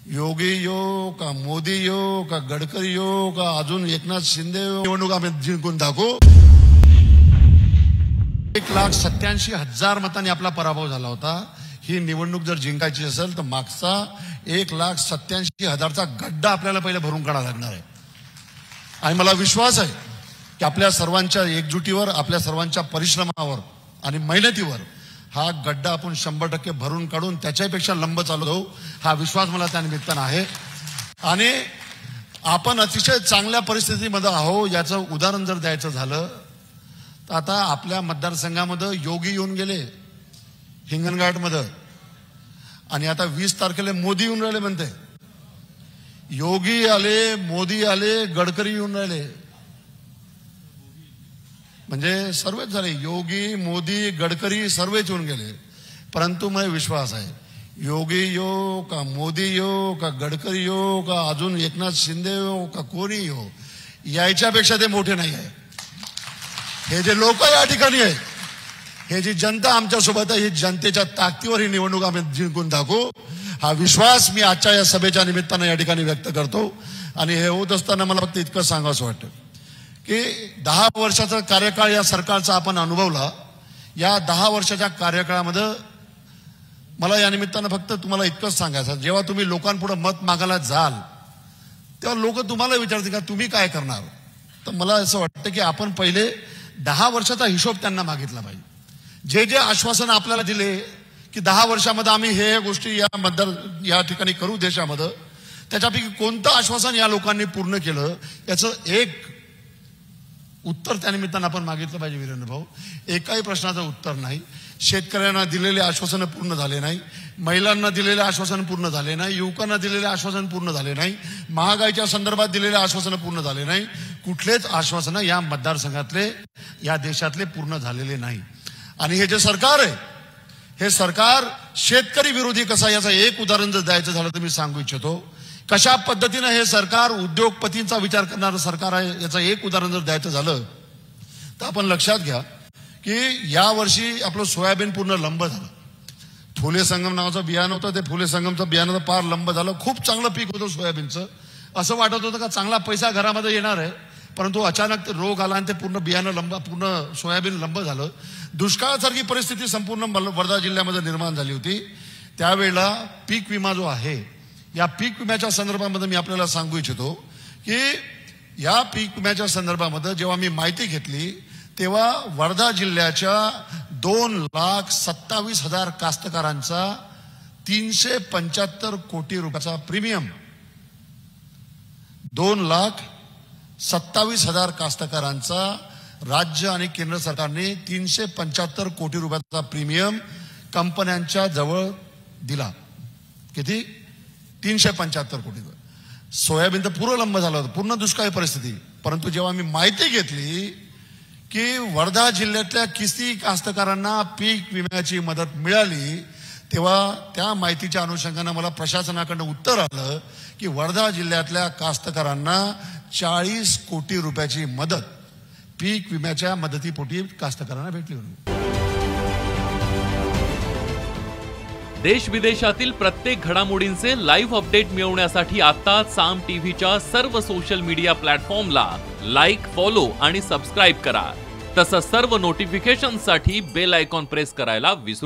योगी यो का मोदी यो का गडकरी यो का अजून एकनाथ शिंदे यो, निवडणूक आम्ही जिंकून दाखवू। 1,87,000 मतांनी आपला पराभव झाला होता। ही निवडणूक जर जिंकायची असेल तर मागचा 1,87,000चा गड्डा आपल्याला पहिले भरून काढावा लागणार आहे। आणि मला विश्वास आहे की आपल्या सर्वांच्या एकजुटीवर, आपल्या सर्वांच्या परिश्रमावर आणि मेहनतीवर हा गड्डा आपण 100% भरून काढून त्याच्यापेक्षा लंब चालू जाऊ, हा विश्वास मला त्या निमित्तानं आहे। आणि आपण अतिशय चांगल्या परिस्थितीमध्ये आहो याचं उदाहरण जर द्यायचं झालं तर आता आपल्या मतदारसंघामध्ये योगी येऊन गेले हिंगणघाटमध्ये, आणि आता 20 तारखेला मोदी येऊन राहिले म्हणते। योगी आले, मोदी आले, गडकरी येऊन राहिले, म्हणजे सर्वच झाले। योगी, मोदी, गडकरी सर्वच येऊन गेले। परंतु मला विश्वास आहे योगी यो का मोदी यो का गडकरी यो का अजून एकनाथ शिंदे यो का कोणी यो, याच्यापेक्षा ते मोठे नाही आहे। हे जे लोक या ठिकाणी आहे, हे जी जनता आमच्या सोबत आहे, ही जनतेच्या ताकदीवर ही निवडणूक आम्ही जिंकून दाखवू, हा विश्वास मी आजच्या या सभेच्या निमित्तानं या ठिकाणी व्यक्त करतो। आणि हे होत असताना मला फक्त इतकं सांगावंसं वाटतं की 10 वर्षाचा कार्यकाळ या सरकारचा आपण अनुभवला। या 10 वर्षाच्या कार्यकाळामध्ये मला या निमित्तानं फक्त तुम्हाला इतकंच सांगायचं, जेव्हा तुम्ही लोकांपुढे मत मागायला जाल तेव्हा लोक तुम्हाला विचारतील का तुम्ही काय करणार, तर मला असं वाटतं की आपण पहिले 10 वर्षाचा हिशोब त्यांना मागितला पाहिजे। जे जे आश्वासन आपल्याला दिले की 10 वर्षामध्ये आम्ही हे गोष्टी या ठिकाणी करू देशामध्ये, त्याच्यापैकी कोणतं आश्वासन या लोकांनी पूर्ण केलं याचं एक उत्तर त्या निमित्तानं आपण मागितलं पाहिजे। वीरेंद्र भाऊ, एकाही प्रश्नाचं उत्तर नाही। शेतकऱ्यांना दिलेले आश्वासन पूर्ण झाले नाही, महिलांना दिलेले आश्वासन पूर्ण झाले नाही, युवकांना दिलेले आश्वासन पूर्ण झाले नाही, महागाईच्या संदर्भात दिलेले आश्वासन पूर्ण झाले नाही, कुठलेच आश्वासन या मतदारसंघातले, या देशातले पूर्ण झालेले नाही। आणि हे जे सरकार आहे, हे सरकार शेतकरी विरोधी कसं, याचं एक उदाहरण जर द्यायचं झालं तर मी सांगू इच्छितो कशा पद्धतीने हे सरकार उद्योगपतींचा विचार करणारं सरकार आहे। याचं एक उदाहरण जर द्यायचं झालं तर आपण लक्षात घ्या की या वर्षी आपलं सोयाबीन पूर्ण लंब झालं। फुले संगम नावाचं बियाणं होतं, ते फुले संगमचं बियाणं पार लंब झालं। खूप चांगलं पीक होतं सोयाबीनचं, असं वाटत होतं का चांगला पैसा घरामध्ये येणार आहे, परंतु अचानक ते रोग आला आणि ते पूर्ण बियाणं पूर्ण सोयाबीन लंब झालं। दुष्काळासारखी परिस्थिती संपूर्ण वर्धा जिल्ह्यामध्ये निर्माण झाली होती। त्यावेळेला पीक विमा जो आहे, या पीक विम्याच्या संदर्भामध्ये मी आपल्याला सांगू इच्छितो की या पीक विम्याच्या संदर्भामध्ये जेव्हा मी माहिती घेतली तेव्हा वर्धा जिल्ह्याच्या 2,27,000 कास्तकारांचा 375 कोटी रुपयाचा प्रीमियम, 2,27,000 कास्तकारांचा राज्य आणि केंद्र सरकारने 375 कोटी रुपयाचा प्रीमियम कंपन्यांच्या जवळ दिला। किती? 375 कोटी। सोयाबीन तर पूर्ण लंब झालं होतं, पूर्ण दुष्काळी परिस्थिती। परंतु जेव्हा मी माहिती घेतली की वर्धा जिल्ह्यातल्या किती कास्तकारांना पीक विम्याची मदत मिळाली, तेव्हा त्या माहितीच्या अनुषंगाने मला प्रशासनाकडून उत्तर आलं की वर्धा जिल्ह्यातल्या कास्तकारांना 40 कोटी रुपयाची मदत पीक विम्याच्या मदतीपोटी कास्तकारांना भेटली होती। देश विदेशातील प्रत्येक घडामोडींचे लाईव्ह अपडेट मिळवण्यासाठी आता साम टीव्हीच्या सर्व सोशल मीडिया प्लॅटफॉर्मला लाईक, फॉलो आणि सबस्क्राइब करा। तसंच सर्व नोटिफिकेशनसाठी बेल आयकॉन प्रेस करायला विसरू